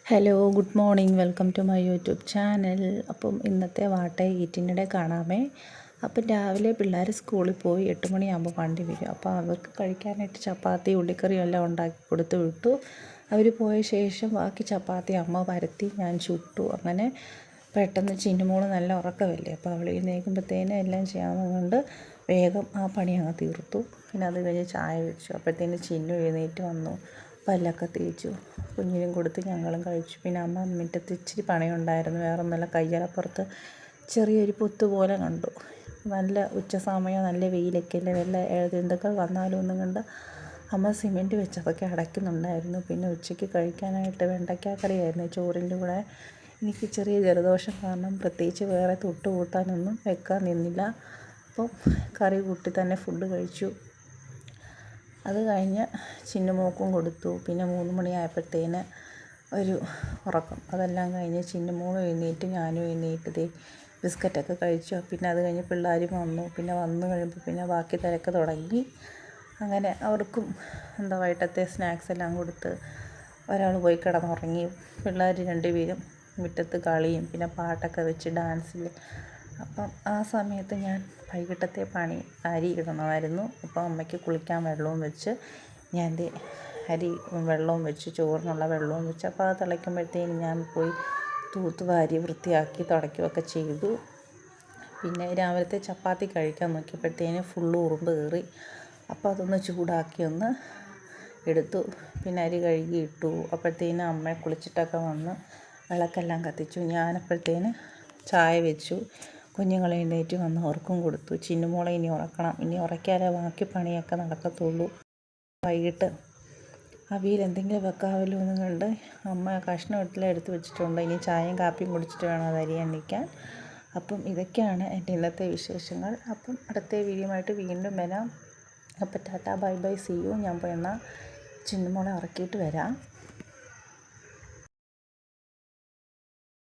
Hello good morning, welcome to my YouTube channel. അപ്പം ഇന്നത്തെ വാട്ട ഈറ്റിനിടെ കാണാമേ. അപ്പം രാവിലെ പിള്ളേർ സ്കൂളിൽ പോയി 8 മണിയാകുമ്പോൾ വണ്ടി വരും. അപ്പോൾ അവർക്ക് കഴിക്കാനായിട്ട് ചപ്പാത്തി ഉള്ളിക്കറിയും എല്ലാം ഉണ്ടാക്കി കൊടുത്ത് വിട്ടു. അവർ പോയ ശേഷം ബാക്കി ചപ്പാത്തി അമ്മ പരത്തി, ഞാൻ ചുട്ടു. അങ്ങനെ പെട്ടെന്ന് ചിന്നുമോള് നല്ല ഉറക്കമല്ലേ, അപ്പോൾ അവൾ എഴുന്നേൽക്കുമ്പോഴത്തേനും എല്ലാം ചെയ്യാവുന്നതുകൊണ്ട് വേഗം ആ പണി അങ്ങ് തീർത്തു. പിന്നെ അത് കഴിഞ്ഞ് ചായ വെച്ചു. അപ്പോഴത്തേന് ചിന്നു എഴുന്നേറ്റ് വന്നു, പല്ലൊക്കെ തേച്ചു, കുഞ്ഞിനും കൊടുത്ത് ഞങ്ങളും കഴിച്ചു. പിന്നെ അമ്മ മുറ്റത്ത് ഇച്ചിരി പണിയുണ്ടായിരുന്നു, വേറെ ഒന്നുമല്ല, കയ്യലപ്പുറത്ത് ചെറിയൊരു പൊത്ത് പോലെ കണ്ടു. നല്ല ഉച്ച സമയം, നല്ല വെയിലൊക്കെ അല്ലേ, വല്ല ജന്തുക്കൾ വന്നാലും ഒന്നും കണ്ട് അമ്മ സിമെൻറ്റ് വെച്ച് അതൊക്കെ അടയ്ക്കുന്നുണ്ടായിരുന്നു. പിന്നെ ഉച്ചയ്ക്ക് കഴിക്കാനായിട്ട് വെണ്ടയ്ക്കാക്കറിയായിരുന്നു ചോറിൻ്റെ കൂടെ. എനിക്ക് ചെറിയ ജലദോഷം കാരണം പ്രത്യേകിച്ച് വേറെ തൊട്ട് കൂട്ടാനൊന്നും വെക്കാൻ നിന്നില്ല. അപ്പം കറി കൂട്ടി തന്നെ ഫുഡ് കഴിച്ചു. അത് കഴിഞ്ഞ് ചിന്നുമോൾക്കും കൊടുത്തു. പിന്നെ 3 മണിയായപ്പോഴത്തേന് ഒരു ഉറക്കം. അതെല്ലാം കഴിഞ്ഞ് ചിന്നുമോളും എഴുന്നേറ്റ്, ഞാനും എഴുന്നേറ്റ് ബിസ്ക്കറ്റൊക്കെ കഴിച്ചു. പിന്നെ അത് കഴിഞ്ഞ് പിള്ളേരും വന്നു. പിന്നെ വന്നു കഴിയുമ്പോൾ പിന്നെ ബാക്കി തിരക്ക് തുടങ്ങി. അങ്ങനെ അവർക്കും വൈകിട്ടത്തെ സ്നാക്സ് എല്ലാം കൊടുത്ത് ഒരാൾ പോയി കിടന്നുറങ്ങി. പിള്ളേർ 2 പേരും മുറ്റത്ത് കളിയും പിന്നെ പാട്ടൊക്കെ വെച്ച് ഡാൻസിൽ. അപ്പം ആ സമയത്ത് ഞാൻ വൈകിട്ടത്തെ പണി അരി ഇടണമായിരുന്നു. അപ്പോൾ അമ്മയ്ക്ക് കുളിക്കാൻ വെള്ളവും വെച്ച്, ഞാൻ അരി വെള്ളവും വെച്ച്, ചോറിനുള്ള വെള്ളവും വെച്ച്. അപ്പോൾ അത് തിളയ്ക്കുമ്പോഴത്തേനും ഞാൻ പോയി തൂത്തുവാരി വൃത്തിയാക്കി തുടയ്ക്കുകയൊക്കെ ചെയ്തു. പിന്നെ രാവിലത്തെ ചപ്പാത്തി കഴിക്കാൻ നോക്കിയപ്പോഴത്തേനും ഫുള്ള് ഉറുമ്പ് കയറി. അപ്പോൾ അതൊന്ന് ചൂടാക്കി ഒന്ന് എടുത്തു. പിന്നെ അരി കഴുകി ഇട്ടു. അപ്പോഴത്തേനും അമ്മ കുളിച്ചിട്ടൊക്കെ വന്ന് വിളക്കെല്ലാം കത്തിച്ചു. ഞാനപ്പോഴത്തേന് ചായ വെച്ചു. കുഞ്ഞുങ്ങൾ എഴുന്നേറ്റ് വന്ന് അവർക്കും കൊടുത്തു. ചിന്നുമോളെ ഇനി ഉറക്കണം, ഇനി ഉറക്കിയാലേ ബാക്കി പണിയൊക്കെ നടക്കത്തുള്ളൂ. വൈകിട്ട് അവിയൽ എന്തെങ്കിലും വെക്കാമല്ലോ എന്ന് കണ്ട് അമ്മ കഷ്ണം എടുത്ത് വെച്ചിട്ടുണ്ട്. ഇനി ചായയും കാപ്പിയും കുടിച്ചിട്ട് വേണം അത് അരിയാൻ നിൽക്കാൻ. അപ്പം ഇതൊക്കെയാണ് എൻ്റെ ഇന്നത്തെ വിശേഷങ്ങൾ. അപ്പം അടുത്ത വീഡിയോയുമായിട്ട് വീണ്ടും വരാം. അപ്പം tata, bye bye, see you. ഞാൻ പോയി എന്നാൽ ചിന്നുമോളെ ഉറക്കിയിട്ട് വരാം.